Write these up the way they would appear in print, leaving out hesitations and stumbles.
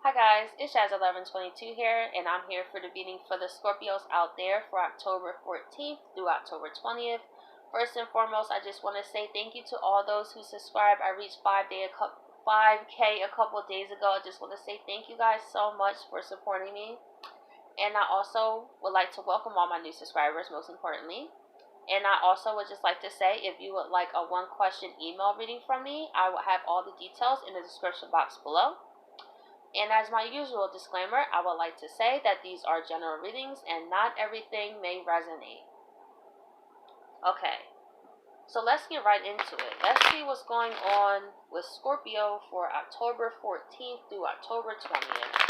Hi guys, it's Jazz1122 here, and I'm here for the reading for the Scorpios out there for October 14th through October 20th. First and foremost, I just want to say thank you to all those who subscribe. I reached 5K a couple of days ago. I just want to say thank you guys so much for supporting me. And I also would like to welcome all my new subscribers, most importantly. And I also would just like to say, if you would like a one-question email reading from me, I will have all the details in the description box below. And as my usual disclaimer, I would like to say that these are general readings and not everything may resonate. Okay, so let's get right into it. Let's see what's going on with Scorpio for October 14th through October 20th.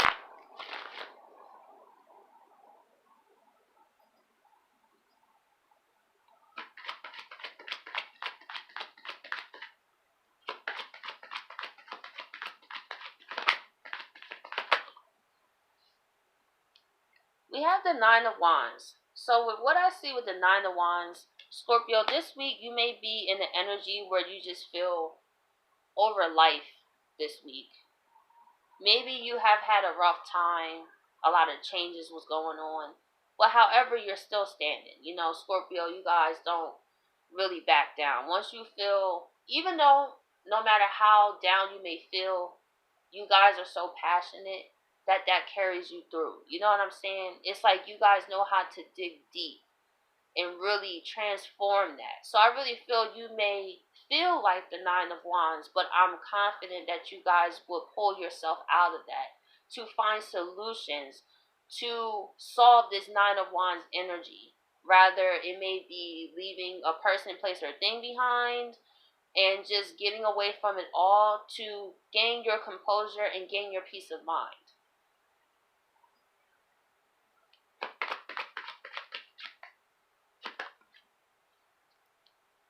We have the Nine of Wands. So with what I see with the Nine of Wands, Scorpio, this week you may be in an energy where you just feel over life this week. Maybe you have had a rough time, a lot of changes was going on, but however, you're still standing. You know, Scorpio, you guys don't really back down. Once you feel, even though no matter how down you may feel, you guys are so passionate that carries you through. You know what I'm saying? It's like you guys know how to dig deep and really transform that. So I really feel you may feel like the Nine of Wands, but I'm confident that you guys will pull yourself out of that to find solutions to solve this Nine of Wands energy. Rather, it may be leaving a person, place, or thing behind and just getting away from it all to gain your composure and gain your peace of mind.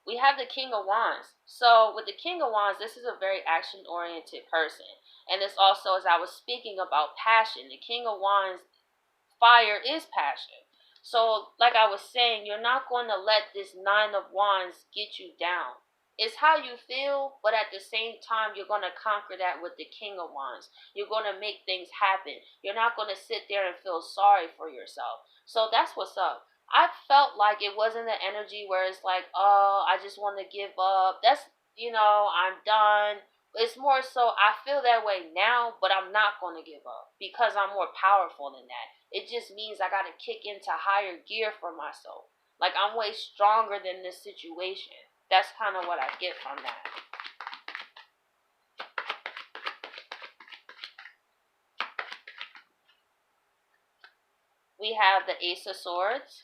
We have the King of Wands. So with the King of Wands, this is a very action-oriented person. And this also, as I was speaking about passion, the King of Wands, fire is passion. So like I was saying, you're not going to let this Nine of Wands get you down. It's how you feel, but at the same time, you're going to conquer that with the King of Wands. You're going to make things happen. You're not going to sit there and feel sorry for yourself. So that's what's up. I felt like it wasn't an energy where it's like, oh, I just want to give up. That's, I'm done. It's more so I feel that way now, but I'm not going to give up because I'm more powerful than that. It just means I got to kick into higher gear for myself. Like I'm way stronger than this situation. That's kind of what I get from that. We have the Ace of Swords.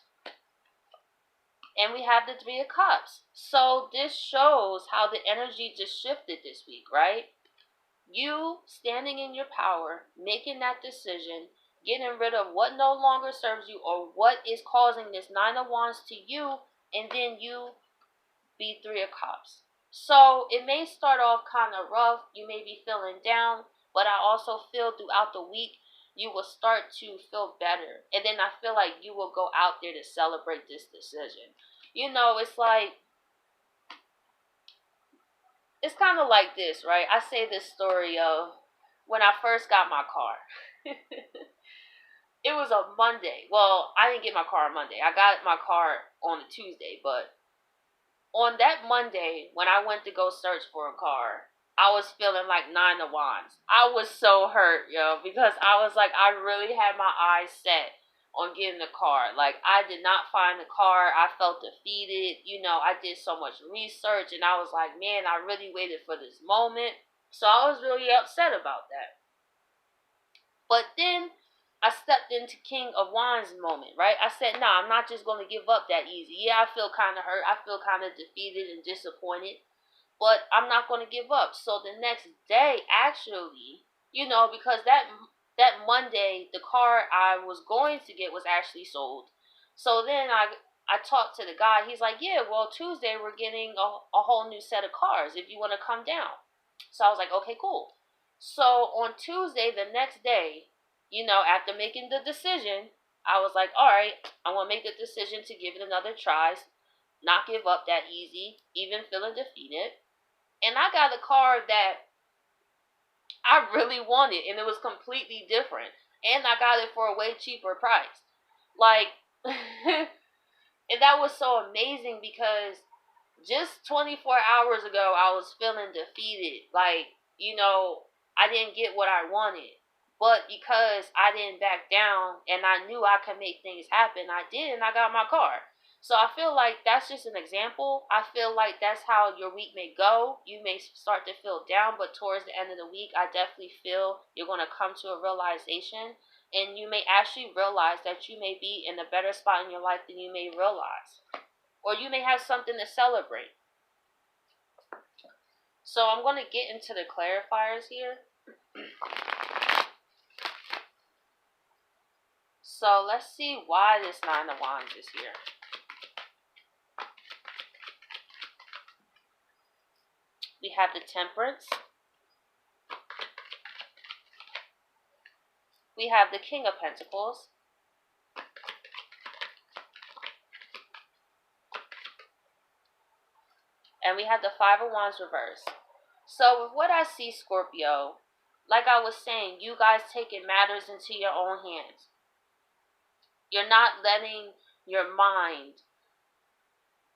And we have the Three of Cups. So this shows how the energy just shifted this week, right? You standing in your power, making that decision, getting rid of what no longer serves you or what is causing this Nine of Wands to you, and then you be Three of Cups. So it may start off kind of rough. You may be feeling down, but I also feel throughout the week you will start to feel better. And then I feel like you will go out there to celebrate this decision. It's like, it's kind of like this, right? I say this story of when I first got my car. It was a Monday. Well, I didn't get my car on Monday. I got my car on a Tuesday. But on that Monday, when I went to go search for a car, I was feeling like Nine of Wands. I was so hurt, because I was like, I really had my eyes set on getting a car. Like, I did not find a car. I felt defeated. I did so much research, and I was like, man, I really waited for this moment. So I was really upset about that. But then I stepped into King of Wands moment, right? I said, nah, I'm not just going to give up that easy. Yeah, I feel kind of hurt. I feel kind of defeated and disappointed. But I'm not going to give up. So the next day, actually, because that Monday, the car I was going to get was actually sold. So then I talked to the guy. He's like, yeah, well, Tuesday we're getting a whole new set of cars if you want to come down. So I was like, okay, cool. So on Tuesday, the next day, after making the decision, I was like, all right, I want to make the decision to give it another try, not give up that easy, even feeling defeated. And I got a car that I really want it, and it was completely different. And I got it for a way cheaper price. Like, and that was so amazing because just 24 hours ago, I was feeling defeated. Like, I didn't get what I wanted. But because I didn't back down and I knew I could make things happen, I did, and I got my car. So I feel like that's just an example. I feel like that's how your week may go. You may start to feel down, but towards the end of the week, I definitely feel you're going to come to a realization, and you may actually realize that you may be in a better spot in your life than you may realize. Or you may have something to celebrate. So I'm going to get into the clarifiers here. So let's see why this Nine of Wands is here. We have the Temperance. We have the King of Pentacles. And we have the Five of Wands reversed. So with what I see, Scorpio, like I was saying, you guys taking matters into your own hands. You're not letting your mind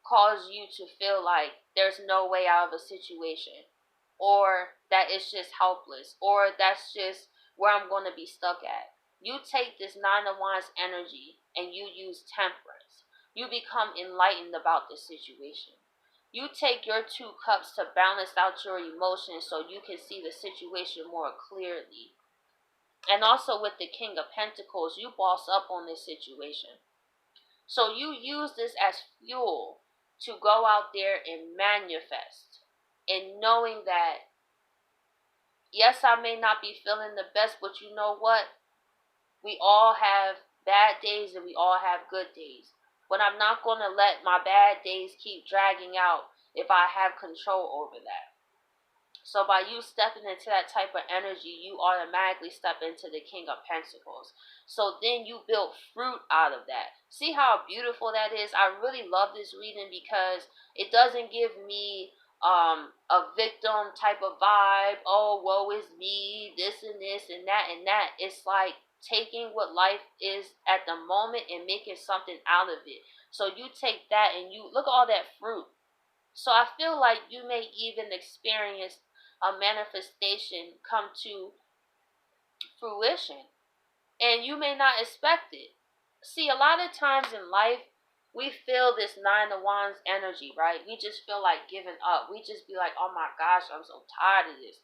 cause you to feel like there's no way out of a situation, or that it's just helpless, or that's just where I'm going to be stuck at. You take this Nine of Wands energy and you use Temperance. You become enlightened about the situation. You take your two cups to balance out your emotions so you can see the situation more clearly. And also with the King of Pentacles, you boss up on this situation. So you use this as fuel to go out there and manifest. And knowing that, yes, I may not be feeling the best, but you know what? We all have bad days and we all have good days. But I'm not going to let my bad days keep dragging out if I have control over that. So by you stepping into that type of energy, you automatically step into the King of Pentacles. So then you build fruit out of that. See how beautiful that is? I really love this reading because it doesn't give me a victim type of vibe. Oh, woe is me, this and this and that and that. It's like taking what life is at the moment and making something out of it. So you take that and you look at all that fruit. So I feel like you may even experience a manifestation come to fruition, and you may not expect it. See, a lot of times in life, we feel this Nine of Wands energy, right? We just feel like giving up. We just be like, oh my gosh, I'm so tired of this.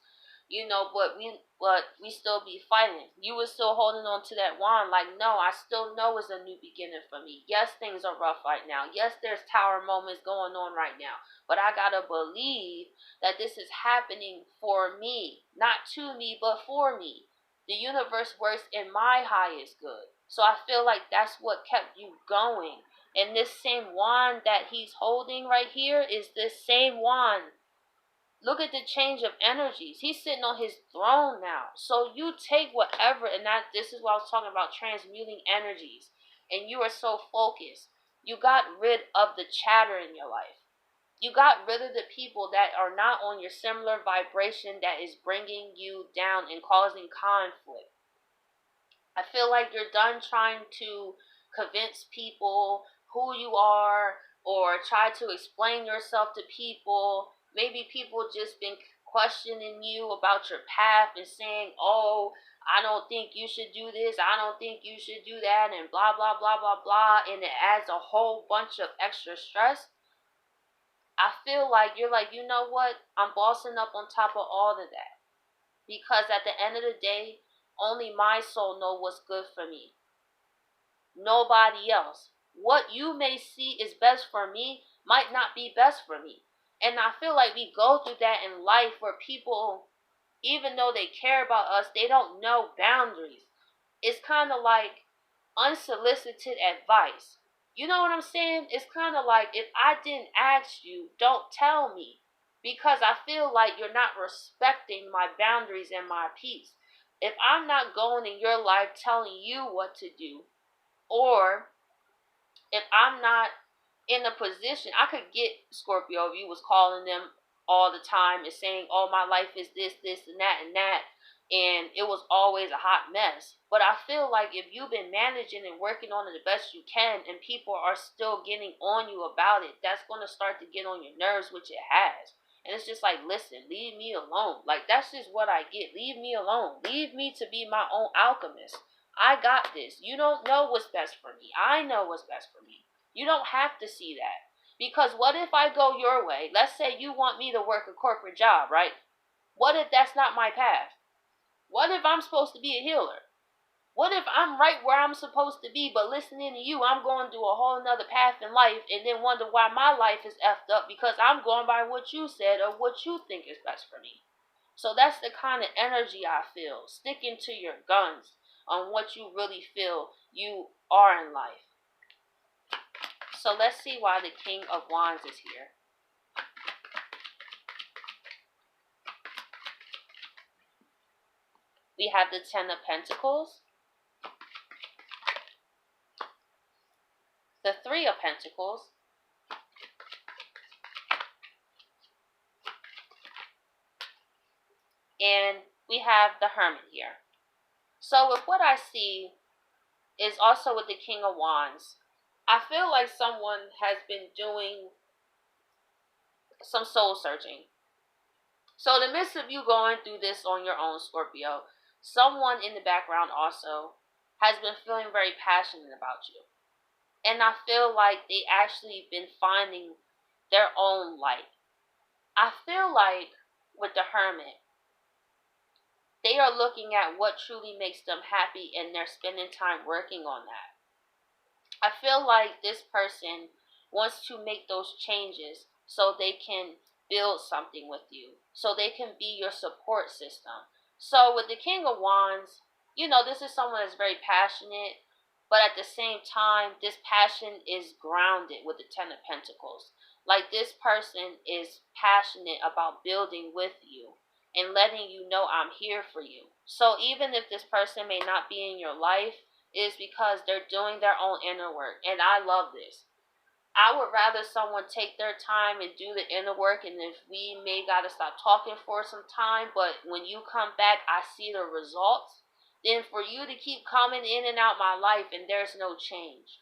But we still be fighting. You were still holding on to that wand like, no, I still know it's a new beginning for me. Yes, things are rough right now. Yes, there's tower moments going on right now. But I gotta believe that this is happening for me. Not to me, but for me. The universe works in my highest good. So I feel like that's what kept you going. And this same wand that he's holding right here is this same wand. Look at the change of energies. He's sitting on his throne now. So you take whatever, and this is what I was talking about, transmuting energies. And you are so focused. You got rid of the chatter in your life. You got rid of the people that are not on your similar vibration that is bringing you down and causing conflict. I feel like you're done trying to convince people who you are or try to explain yourself to people. Maybe people just been questioning you about your path and saying, oh, I don't think you should do this, I don't think you should do that, and blah, blah, blah, blah, blah. And it adds a whole bunch of extra stress. I feel like you're like, you know what? I'm bossing up on top of all of that. Because at the end of the day, only my soul knows what's good for me. Nobody else. What you may see is best for me might not be best for me. And I feel like we go through that in life where people, even though they care about us, they don't know boundaries. It's kind of like unsolicited advice. You know what I'm saying? It's kind of like, if I didn't ask you, don't tell me. Because I feel like you're not respecting my boundaries and my peace. If I'm not going in your life telling you what to do, or if I'm not in a position, I could get Scorpio if you was calling them all the time and saying, oh, my life is this, this, and that, and it was always a hot mess. But I feel like if you've been managing and working on it the best you can, and people are still getting on you about it, that's going to start to get on your nerves, which it has. And it's just like, listen, leave me alone. Like, that's just what I get. Leave me alone. Leave me to be my own alchemist. I got this. You don't know what's best for me. I know what's best for me. You don't have to see that. Because what if I go your way? Let's say you want me to work a corporate job, right? What if that's not my path? What if I'm supposed to be a healer? What if I'm right where I'm supposed to be, but listening to you, I'm going through a whole nother path in life and then wonder why my life is effed up because I'm going by what you said or what you think is best for me. So that's the kind of energy I feel. Sticking to your guns on what you really feel you are in life. So let's see why the King of Wands is here. We have the Ten of Pentacles, the Three of Pentacles, and we have the Hermit here. So with what I see is also with the King of Wands, I feel like someone has been doing some soul searching. So in the midst of you going through this on your own, Scorpio, someone in the background also has been feeling very passionate about you. And I feel like they actually been finding their own light. I feel like with the Hermit, they are looking at what truly makes them happy and they're spending time working on that. I feel like this person wants to make those changes so they can build something with you, so they can be your support system. So with the King of Wands, this is someone that's very passionate, but at the same time, this passion is grounded with the Ten of Pentacles. Like, this person is passionate about building with you and letting you know I'm here for you. So even if this person may not be in your life, is because they're doing their own inner work. And I love this. I would rather someone take their time and do the inner work, and if we may gotta stop talking for some time, but when you come back, I see the results, then for you to keep coming in and out my life and there's no change.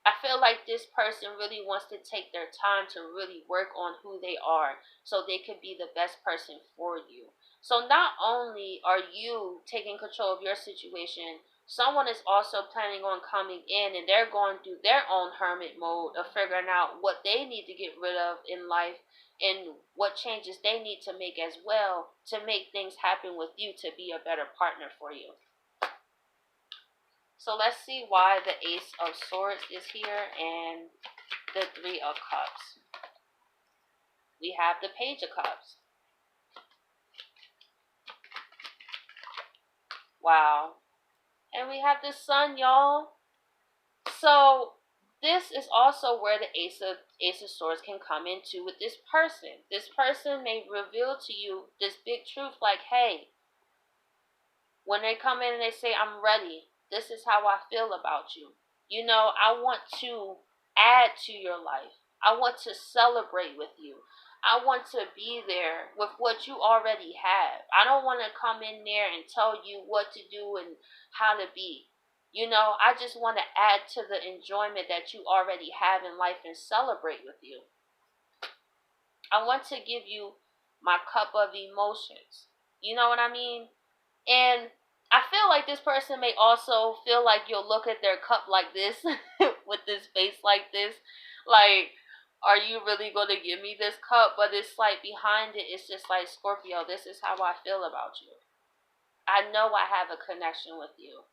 I feel like this person really wants to take their time to really work on who they are so they could be the best person for you. So not only are you taking control of your situation, someone is also planning on coming in and they're going through their own hermit mode of figuring out what they need to get rid of in life and what changes they need to make as well to make things happen with you to be a better partner for you. So let's see why the Ace of Swords is here and the Three of Cups. We have the Page of Cups. Wow. And we have the Sun, y'all. So this is also where the Ace of Swords can come into with this person. This person may reveal to you this big truth like, hey, when they come in and they say, I'm ready, this is how I feel about you. I want to add to your life. I want to celebrate with you. I want to be there with what you already have. I don't want to come in there and tell you what to do and how to be. I just want to add to the enjoyment that you already have in life and celebrate with you. I want to give you my cup of emotions. You know what I mean? And I feel like this person may also feel like you'll look at their cup like this, with this face like this. Like, are you really going to give me this cup? But it's like behind it, it's just like, Scorpio, this is how I feel about you. I know I have a connection with you.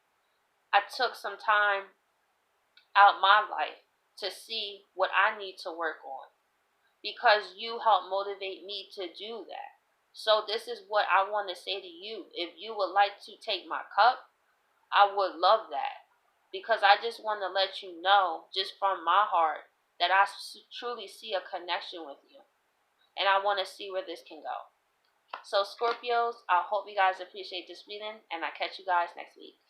I took some time out my life to see what I need to work on because you helped motivate me to do that. So this is what I want to say to you. If you would like to take my cup, I would love that. Because I just want to let you know, just from my heart, that I truly see a connection with you. And I want to see where this can go. So Scorpios, I hope you guys appreciate this reading, and I'll catch you guys next week.